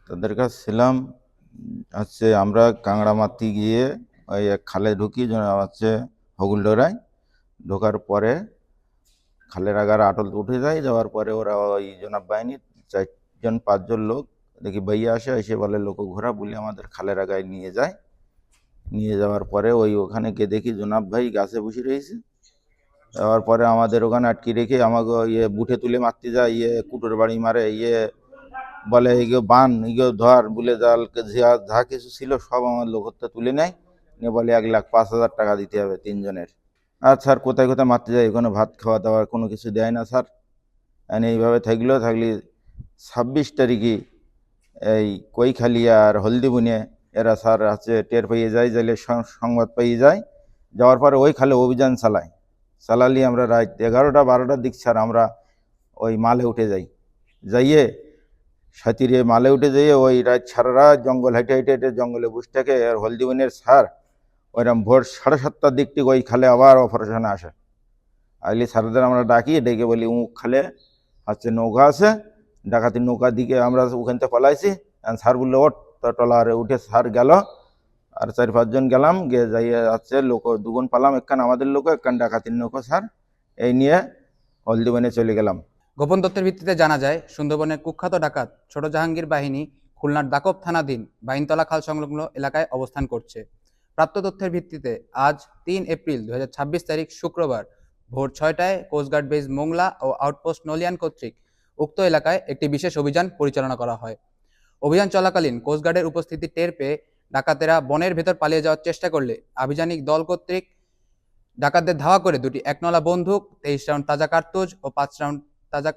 তাদের কাছে ছিলাম হচ্ছে আমরা কাংড়ামাতি গিয়ে ওই এক খালে ঢুকি হচ্ছে হগুলডোরায়। ঢোকার পরে খালের আগার আটল উঠে যায়, যাওয়ার পরে ওরা ওই জনাব বাহিনীর 4-5জন লোক দেখি বাইয়া এসে বলে লোক ঘোরা বলে আমাদের খালের আগায় নিয়ে যায়। নিয়ে যাওয়ার পরে ওখানে গিয়ে দেখি জনাব ভাই গাছে বসে রয়েছে। যাওয়ার পরে আমাদের ওখানে আটকে রেখে আমাকে বুটে তুলে মারতে যায়, কুটোর বাড়ি মারে, বলে এগো বান এগো ধর বলে যা কিছু ছিল সব আমার লোকত্ব তুলে নেয়, নিয়ে বলে 1,05,000 টাকা দিতে হবে 3 জনের। আর স্যার কোথায় কোথায় মারতে যায়, কোনো ভাত খাওয়া দাওয়া কোনো কিছু দেয় না স্যার। এইভাবে থাকলে 26 তারিখে এই কৈখালিয়া আর হলদিবুনে এরা স্যার আছে টের পেয়ে যায়, যাইলে সংবাদ পেয়ে যায়। যাওয়ার পরে ওই খালে অভিযান চালালি আমরা রাত 11টা-12টার দিক স্যার আমরা ওই মালে উঠে যাইয়ে সাঁতিরে মালে উঠে যাইয়ে ওই রাত সারা রাত জঙ্গল হেঁটে হেঁটে হেঁটে জঙ্গলে বসে থাকে। আর হলদিবনের স্যার ওইরকম ভোর 7:30টার দিক থেকে ওই খালে আবার অপারেশনে আসে। আসলে স্যারদের আমরা ডেকে বলি উমুক খালে হচ্ছে নৌকা আছে, ডাকাতির নৌকা দিকে আমরা ওখান থেকে পালাইছি। স্যার বললো ওঠ, টলারে উঠে স্যার গেল, আর 4-5জন গেলাম, গিয়ে যাইয়ে হচ্ছে লোক দুগুণ পালাম, একখান আমাদের লোক একখান ডাকাতির নৌকা স্যার। এই নিয়ে হলদিবনে চলে গেলাম। গোপন তথ্যের ভিত্তিতে জানা যায় সুন্দরবনের কুখ্যাত ডাকাত ছোট জাহাঙ্গীর বাহিনী খুলনার দাকব থানাধীন বাইনতলা খাল সংলগ্ন এলাকায় অবস্থান করছে। প্রাপ্ত তথ্যের ভিত্তিতে আজ 3 এপ্রিল 2026 তারিখ শুক্রবার ভোর 6টায় কোস্টগার্ড বেস মোংলা ও আউটপোস্ট নলিয়ান কর্তৃক উক্ত এলাকায় একটি বিশেষ অভিযান পরিচালনা করা হয়। অভিযান চলাকালীন কোস্টগার্ডের উপস্থিতি টের পেয়ে ডাকাতেরা বনের ভেতর পালিয়ে যাওয়ার চেষ্টা করলে আভিযানিক দল কর্তৃক ডাকাতদের ধাওয়া করে দুটি একনলা বন্দুক, 23 রাউন্ড তাজা কার্তুজ ও 5 রাউন্ড তাজা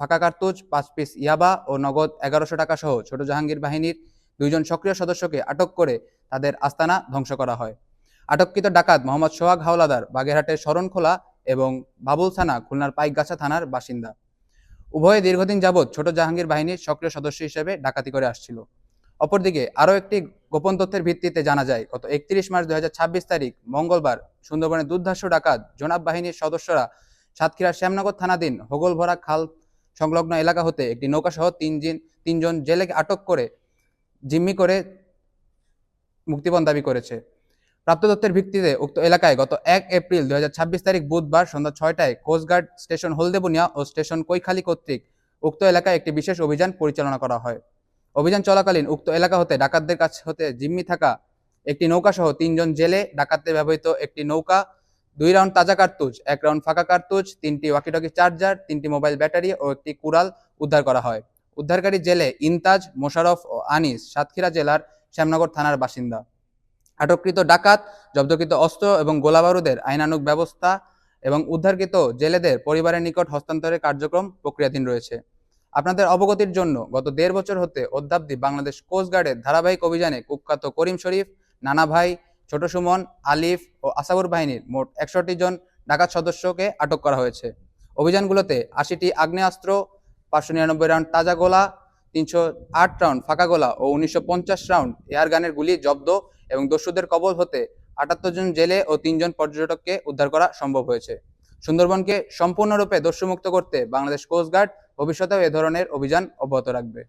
ফাঁকা কার্তুজ, 5 পিস ইয়াবা ও নগদ 1100 টাকা সহ ছোট জাহাঙ্গীর বাহিনীর 2 জন সক্রিয় সদস্যকে আটক করে তাদের আস্তানা ধ্বংস করা হয়। আটককৃত ডাকাত মোহাম্মদ সোহাগ হাওলাদার বাগেরহাটের শরণখোলা এবং বাবুল থানা খুলনার পাইকগাছা থানার বাসিন্দা। উভয়ে দীর্ঘদিন যাবৎ ছোট জাহাঙ্গীর বাহিনীর সক্রিয় সদস্য হিসেবে ডাকাতি করে আসছিল। অপরদিকে আরও একটি গোপন তথ্যের ভিত্তিতে জানা যায় গত 31 মার্চ 2026 তারিখ মঙ্গলবার সুন্দরবনের দুর্ধর্ষ ডাকাত জোনাব বাহিনীর সদস্যরা সাতক্ষীরার শ্যামনগর থানাধীন হোগলভরা খাল সংলগ্ন এলাকা হতে একটি নৌকাসহ 3 জন জেলেকে আটক করে জিম্মি করে মুক্তিপণ দাবি করেছে। প্রাপ্ত তথ্যের ভিত্তিতে উক্ত এলাকায় গত 1 এপ্রিল 2026 তারিখ বুধবার সন্ধ্যা 6টায় কোস্টগার্ড স্টেশন হলদেবুনিয়া ও স্টেশন কৈখালি কর্তৃক উক্ত এলাকায় একটি বিশেষ অভিযান পরিচালনা করা হয়। অভিযান চলাকালীন উক্ত এলাকা হতে ডাকাতদের কাছ হতে জিম্মি থাকা একটি নৌকাসহ 3 জন জেলে ডাকাতদের ব্যবহৃত একটি নৌকা, 2 রাউন্ড তাজা কার্তুজ, 1 রাউন্ড ফাঁকা কার্তুজ, 3টি ওয়াকিটকি চার্জার, 3টি মোবাইল ব্যাটারি ও একটি কুড়াল উদ্ধার করা হয়। উদ্ধারকারী জেলে ইনতাজ, মোশারফ ও আনিস সাতক্ষীরা জেলার শ্যামনগর থানার বাসিন্দা। আটককৃত ডাকাত, জব্দকৃত অস্ত্র এবং গোলাবারুদের আইনানুগ ব্যবস্থা এবং উদ্ধারকৃত জেলেদের পরিবারের নিকট হস্তান্তরের কার্যক্রম প্রক্রিয়াধীন রয়েছে। আপনাদের অবগতির জন্য গত 1.5 বছর হতে অদ্যাবধি বাংলাদেশ কোস্টগার্ডের ধারাবাহিক অভিযানে কুখ্যাত করিম শরীফ, নানা ভাই, ছোট সুমন, আলিফ ও আসাবুর বাহিনীর মোট 61 জন ডাকাত সদস্যকে আটক করা হয়েছে। অভিযানগুলোতে 80টি আগ্নেয়াস্ত্র, 599 রাউন্ড তাজা গোলা, 308 রাউন্ড ফাঁকা গোলা ও 1950 রাউন্ড এয়ারগানের গুলি জব্দ এবং দস্যুদের কবল হতে 78 জন জেলে ও 3 জন পর্যটককে উদ্ধার করা সম্ভব হয়েছে। সুন্দরবনকে সম্পূর্ণরূপে দস্যুমুক্ত করতে বাংলাদেশ কোস্টগার্ড ভবিষ্যতেও এ ধরনের অভিযান অব্যাহত রাখবে।